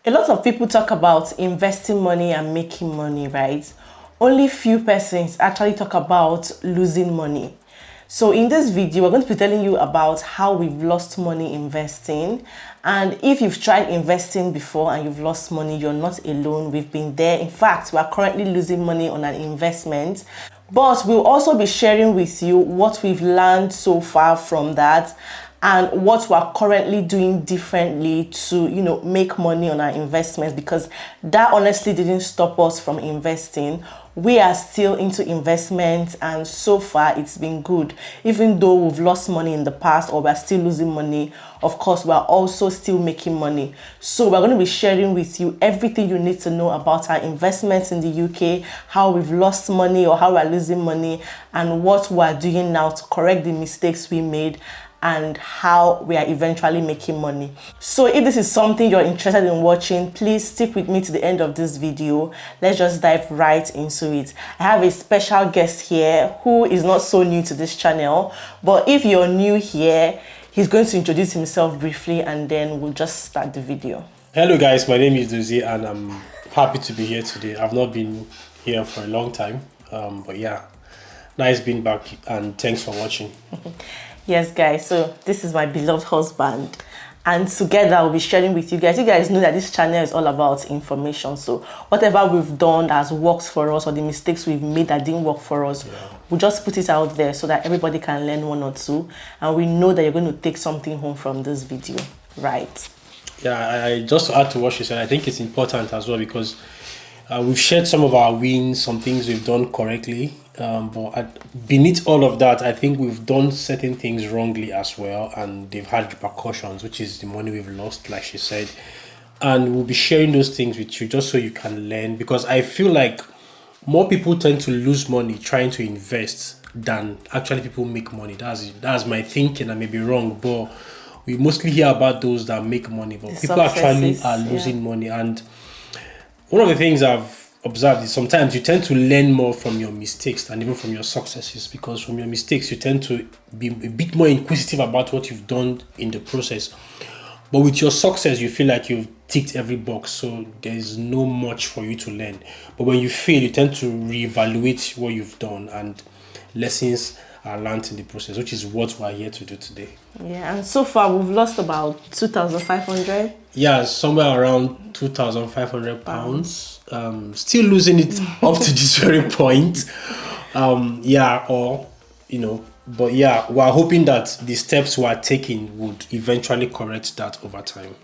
A lot of people talk about investing money and making money, right? Only few persons actually talk about losing money. So in this video, we're going to be telling you about how we've lost money investing. And if you've tried investing before and you've lost money, you're not alone. We've been there. In fact, we are currently losing money on an investment. But we'll also be sharing with you what we've learned so far from that and what we're currently doing differently to, make money on our investments, because that honestly didn't stop us from investing. We are still into investments, and so far it's been good. Even though we've lost money in the past or we're still losing money, of course we're also still making money. So we're going to be sharing with you everything you need to know about our investments in the UK, how we've lost money or how we're losing money, and what we're doing now to correct the mistakes we made, and how we are eventually making money. So if this is something you're interested in watching, please stick with me to the end of this video. Let's just dive right into it. I have a special guest here who is not so new to this channel, but if you're new here, he's going to introduce himself briefly and then we'll just start the video. Hello guys, my name is Dozie and I'm happy to be here today. I've not been here for a long time, but yeah, nice being back and thanks for watching. Yes guys, so this is my beloved husband, and together we'll be sharing with you guys. You guys know that this channel is all about information, so whatever we've done that has worked for us or the mistakes we've made that didn't work for us, we'll just put it out there so that everybody can learn one or two, and we know that you're going to take something home from this video, right? Yeah, I just to add to what she said, I think it's important as well because we've shared some of our wins, some things we've done correctly, but beneath all of that, I think we've done certain things wrongly as well, and they've had repercussions, which is the money we've lost, like she said. And we'll be sharing those things with you just so you can learn, because I feel like more people tend to lose money trying to invest than actually people make money. That's my thinking. I may be wrong, but we mostly hear about those that make money, but people actually are losing money. And one of the things I've observed is sometimes you tend to learn more from your mistakes than even from your successes, because from your mistakes you tend to be a bit more inquisitive about what you've done in the process. But with your success, you feel like you've ticked every box, so there's no much for you to learn. But when you fail, you tend to reevaluate what you've done, and lessons are learned in the process, which is what we're here to do today. Yeah, and so far we've lost about 2,500. Yeah, somewhere around 2,500 pounds. Still losing it up to this very point. But yeah, we're hoping that the steps we're taking would eventually correct that over time.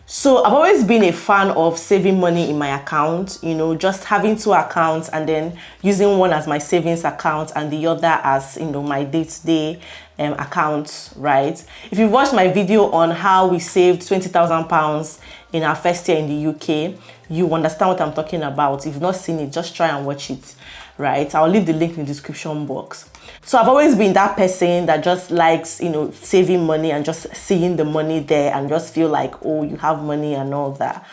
So I've always been a fan of saving money in my account, just having two accounts and then using one as my savings account and the other as, my day-to-day account, right? If you've watched my video on how we saved £20,000 in our first year in the UK, you understand what I'm talking about. If you've not seen it, just try and watch it, right? I'll leave the link in the description box. So I've always been that person that just likes, saving money and just seeing the money there and just feel like, oh, you have money and all that.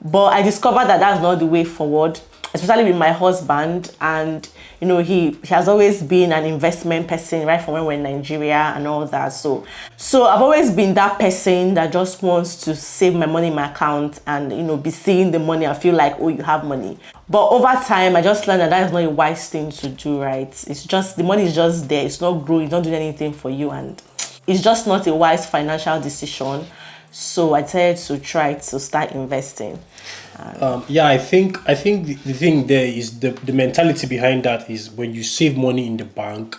But I discovered that that's not the way forward, especially with my husband. And, he has always been an investment person right from when we're in Nigeria and all that. So I've always been that person that just wants to save my money in my account and, be seeing the money and feel like, oh, you have money. But over time, I just learned that is not a wise thing to do, right? It's just, the money is just there. It's not growing, it's not doing anything for you. And it's just not a wise financial decision. So I decided to try to start investing. I think the thing there is the mentality behind that is when you save money in the bank,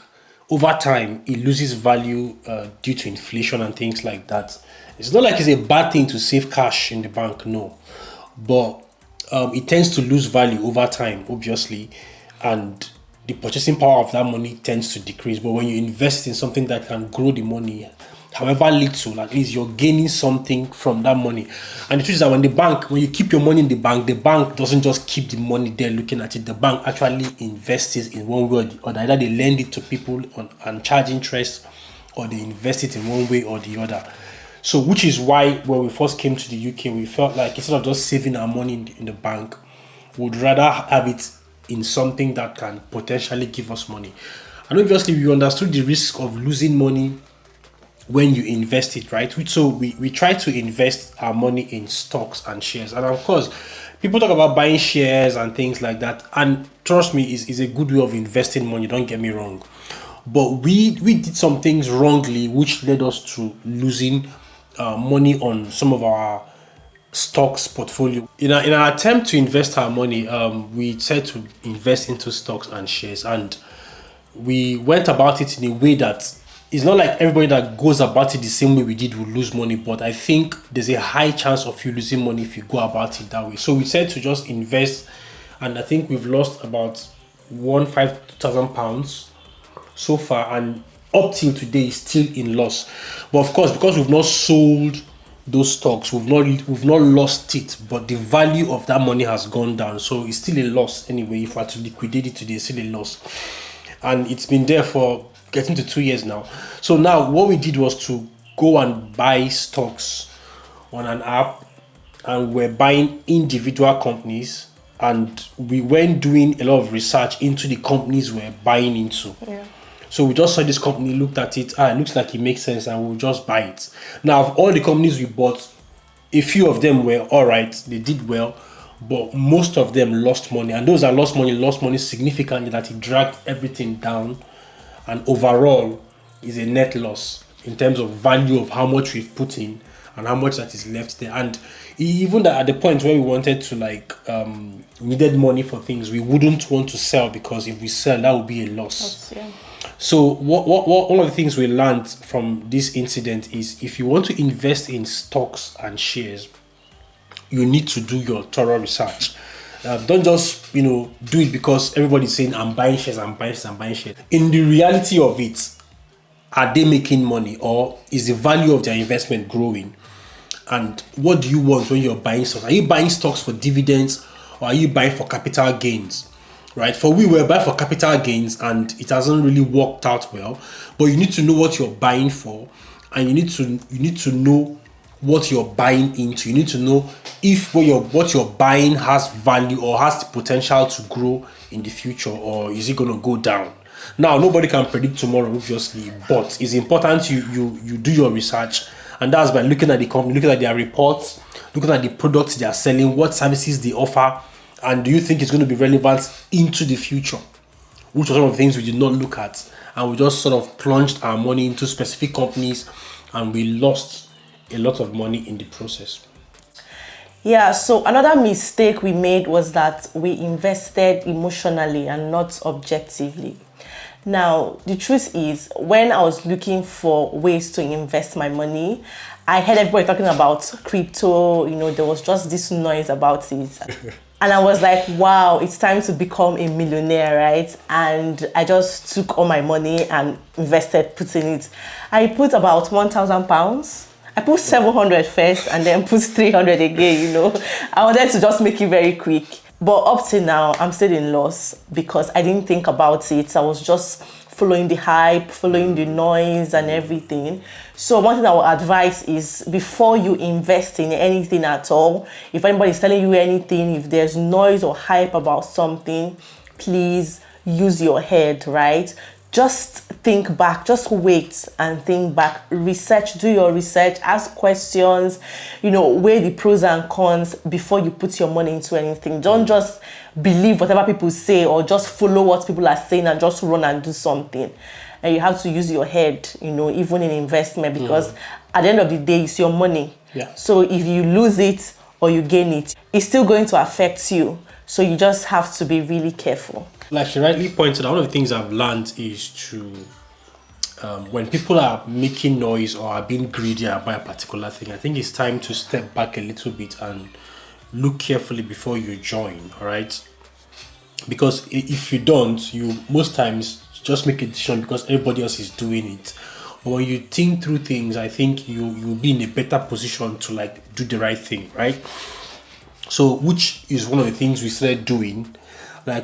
over time it loses value due to inflation and things like that. It's not like it's a bad thing to save cash in the bank, no, but it tends to lose value over time, obviously, and the purchasing power of that money tends to decrease. But when you invest in something that can grow the money, however little, at least you're gaining something from that money. And the truth is that when you keep your money in the bank doesn't just keep the money there looking at it. The bank actually invests it in one way or the other. Either they lend it to people and charge interest, or they invest it in one way or the other. So which is why when we first came to the UK, we felt like instead of just saving our money in the bank, we'd rather have it in something that can potentially give us money. And obviously we understood the risk of losing money when you invest it, right? So we try to invest our money in stocks and shares. And of course, people talk about buying shares and things like that. And trust me, is a good way of investing money, don't get me wrong. But we did some things wrongly, which led us to losing money on some of our stocks portfolio. In an attempt to invest our money, we said to invest into stocks and shares, and we went about it in a way that it's not like everybody that goes about it the same way we did will lose money, but I think there's a high chance of you losing money if you go about it that way. So we said to just invest, and I think we've lost about £2,000 so far, and up till today is still in loss. But of course, because we've not sold those stocks, we've not lost it, but the value of that money has gone down, so it's still a loss anyway. If I had to liquidate it today, it's still a loss, and it's been there for getting to 2 years now. So now what we did was to go and buy stocks on an app, and we're buying individual companies, and we went doing a lot of research into the companies we're buying into. Yeah. So we just saw this company, looked at it, it looks like it makes sense, and we'll just buy it. Now, of all the companies we bought, a few of them were all right, they did well, but most of them lost money. And those that lost money significantly, that it dragged everything down, and overall is a net loss in terms of value of how much we've put in and how much that is left there. And even that at the point where we wanted to needed money for things, we wouldn't want to sell, because if we sell, that would be a loss. Yeah. So what one of the things we learned from this incident is, if you want to invest in stocks and shares, you need to do your thorough research. Don't just do it because everybody's saying I'm buying shares, I'm buying shares, I'm buying shares. In the reality of it, are they making money, or is the value of their investment growing? And what do you want when you're buying stocks? Are you buying stocks for dividends, or are you buying for capital gains? Right? For we were buying for capital gains, and it hasn't really worked out well. But you need to know what you're buying for, and you need to know what you're buying into. You need to know if what you're buying has value or has the potential to grow in the future, or is it going to go down. Now, nobody can predict tomorrow, obviously, but it's important you do your research, and that's by looking at the company, looking at their reports, looking at the products they are selling, what services they offer, and do you think it's going to be relevant into the future, which are some of the things we did not look at, and we just sort of plunged our money into specific companies, and we lost a lot of money in the process. Yeah, so another mistake we made was that we invested emotionally and not objectively. Now, the truth is, when I was looking for ways to invest my money, I heard everybody talking about crypto, there was just this noise about it. And I was like, wow, it's time to become a millionaire, right? And I just took all my money and put in it. I put about £1,000. I put 700 first and then put 300 again, I wanted to just make it very quick. But up to now, I'm still in loss because I didn't think about it. I was just following the hype, following the noise and everything. So one thing I would advise is, before you invest in anything at all, if anybody's telling you anything, if there's noise or hype about something, please use your head, right? Just think back, just wait and think back, do your research, ask questions, weigh the pros and cons before you put your money into anything. Don't just believe whatever people say, or just follow what people are saying and just run and do something. And you have to use your head, even in investment, because at the end of the day, it's your money. Yeah. So if you lose it or you gain it, it's still going to affect you. So you just have to be really careful. Like she rightly pointed out, one of the things I've learned is to, when people are making noise or are being greedy about a particular thing, I think it's time to step back a little bit and look carefully before you join, all right? Because if you don't, you most times just make a decision because everybody else is doing it. But when you think through things, I think you'll be in a better position to do the right thing, right? So, which is one of the things we started doing.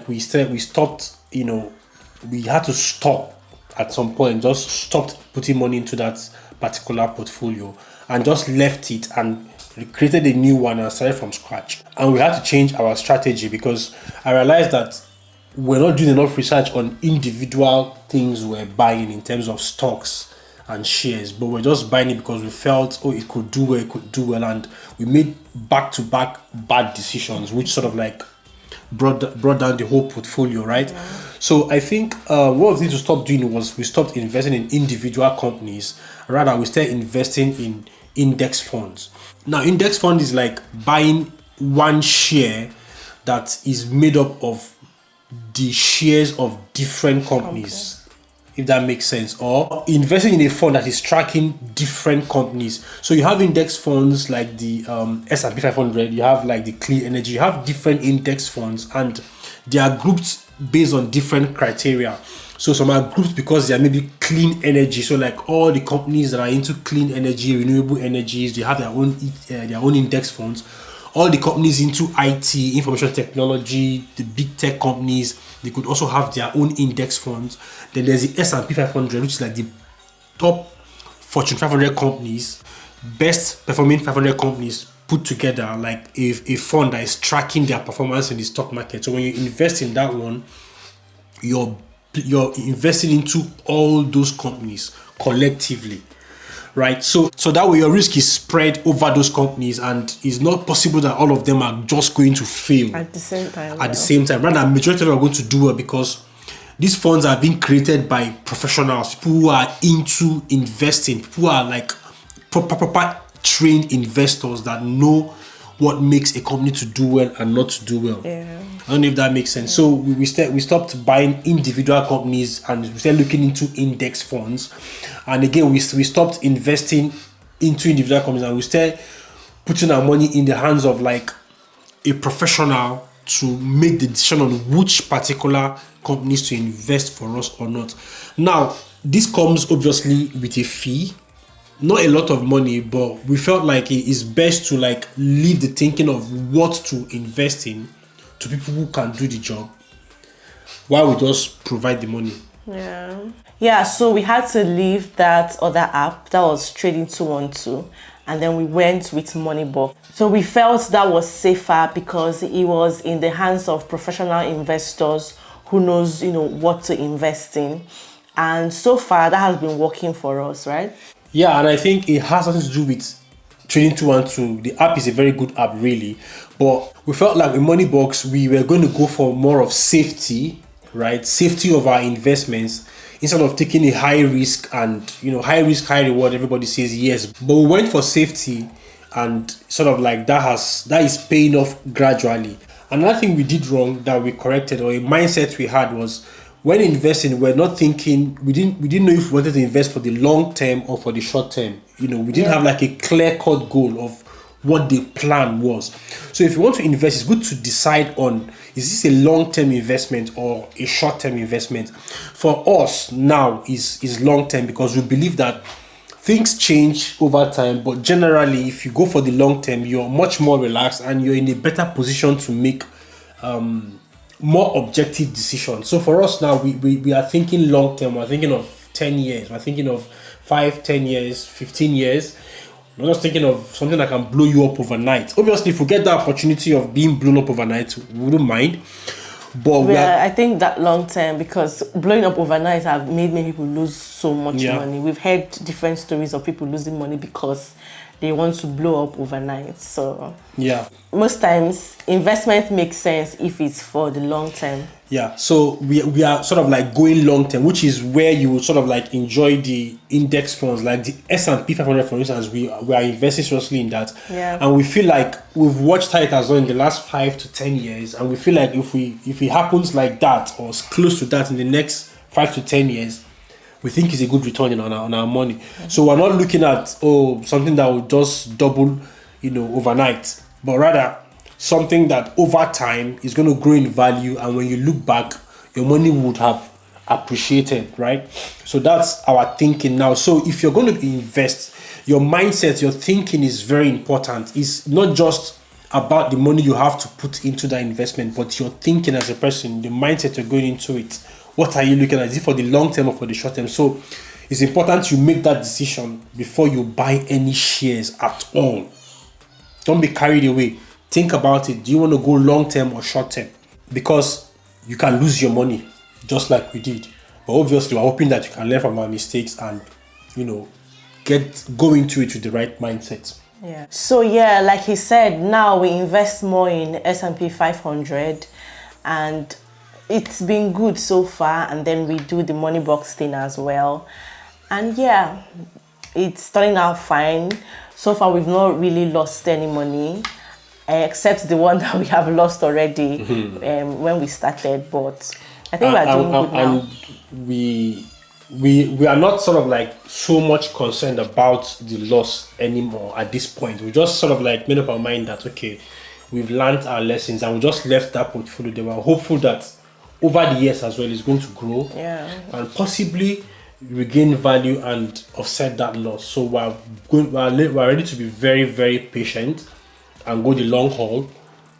We stopped, we had to stop at some point, just stopped putting money into that particular portfolio and just left it and created a new one and started from scratch. And we had to change our strategy because I realized that we're not doing enough research on individual things we're buying in terms of stocks and shares, but we're just buying it because we felt, oh, it could do well, and we made back-to-back bad decisions, which sort of like brought down the whole portfolio, right? So I think one of the things to stop doing was we stopped investing in individual companies. Rather, we started investing in index funds. Now, index fund is like buying one share that is made up of the shares of different companies. If that makes sense, or investing in a fund that is tracking different companies. So you have index funds like the S&P 500, you have like the clean energy, you have different index funds, and they are grouped based on different criteria. So some are grouped because they are maybe clean energy. So like all the companies that are into clean energy, renewable energies, they have their own index funds. All the companies into IT, information technology, the big tech companies, they could also have their own index funds. Then there's the S&P 500, which is like the top Fortune 500 companies, best performing 500 companies put together, like a fund that is tracking their performance in the stock market. So when you invest in that one, you're investing into all those companies collectively. Right, so that way your risk is spread over those companies, and it's not possible that all of them are just going to fail at the same time. The same time, rather, majority of them are going to do well because these funds are being created by professionals, people who are into investing, people who are like proper trained investors that know what makes a company to do well and not to do well. I don't know if that makes sense. So we stopped buying individual companies and we started looking into index funds. And again, we stopped investing into individual companies and we started putting our money in the hands of like a professional to make the decision on which particular companies to invest for us or not. Now, this comes obviously with a fee. Not a lot of money, but we felt like it is best to like leave the thinking of what to invest in to people who can do the job while we just provide the money. So we had to leave that other app that was Trading 212, and then we went with Moneybox. So we felt that was safer because it was in the hands of professional investors who knows, what to invest in. And so far that has been working for us, right? Yeah, and I think it has something to do with Trading 212. The app is a very good app, really. But we felt like with Moneybox, we were going to go for more of safety, right? Safety of our investments instead of taking a high risk and, high risk, high reward. Everybody says yes. But we went for safety, and sort of like that is paying off gradually. Another thing we did wrong that we corrected, or a mindset we had, was when investing, we're not thinking, we didn't know if we wanted to invest for the long term or for the short term. We didn't have like a clear-cut goal of what the plan was. So if you want to invest, it's good to decide on, is this a long-term investment or a short-term investment? For us now is long-term because we believe that things change over time, but generally if you go for the long term, you're much more relaxed and you're in a better position to make more objective decisions. So for us now, we are thinking long term. We're thinking of 10 years. We're thinking of 5, 10 years, 15 years. We're not thinking of something that can blow you up overnight. Obviously, if we get the opportunity of being blown up overnight, we wouldn't mind. But I think that long term, because blowing up overnight have made many people lose so much money. We've heard different stories of people losing money because they want to blow up overnight. So most times investment makes sense if it's for the long term. So we are sort of like going long term, which is where you will sort of like enjoy the index funds like the S&P 500, for instance. We are investing seriously in that, and we feel like we've watched how it has done in the last 5 to 10 years, and we feel like if it happens like that or close to that in the next 5 to 10 years, we think it's a good return on our money. So we're not looking at something that will just double overnight, but rather something that over time is going to grow in value, and when you look back, your money would have appreciated, right? So that's our thinking now. So if you're going to invest, your mindset, your thinking is very important. It's not just about the money you have to put into that investment, but your thinking as a person, the mindset you're going into it. What are you looking at? Is it for the long term or for the short term? So it's important you make that decision before you buy any shares at all. Don't be carried away. Think about it. Do you want to go long term or short term? Because you can lose your money just like we did. But obviously, we're hoping that you can learn from our mistakes and go into it with the right mindset. Yeah. So yeah, like he said, now we invest more in S&P 500, and it's been good so far. And then we do the money box thing as well, and yeah, it's turning out fine. So far, we've not really lost any money, except the one that we have lost already when we started. But I think we're doing good now. And we are not sort of like so much concerned about the loss anymore at this point. We just sort of like made up our mind that okay, we've learned our lessons, and we just left that portfolio. They were hopeful that over the years as well it's going to grow, and possibly regain value and offset that loss. So we're ready to be very, very patient and go the long haul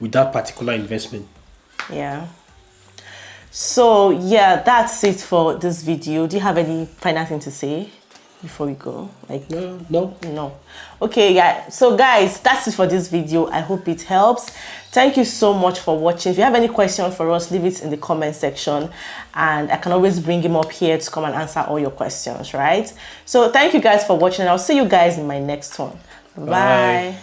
with that particular investment. Yeah. So yeah, that's it for this video. Do you have any final thing to say before we go? Like no. Okay, yeah. So guys, that's it for this video. I hope it helps. Thank you so much for watching. If you have any questions for us, leave it in the comment section, and I can always bring him up here to come and answer all your questions, right? So thank you guys for watching. I'll see you guys in my next one. Bye.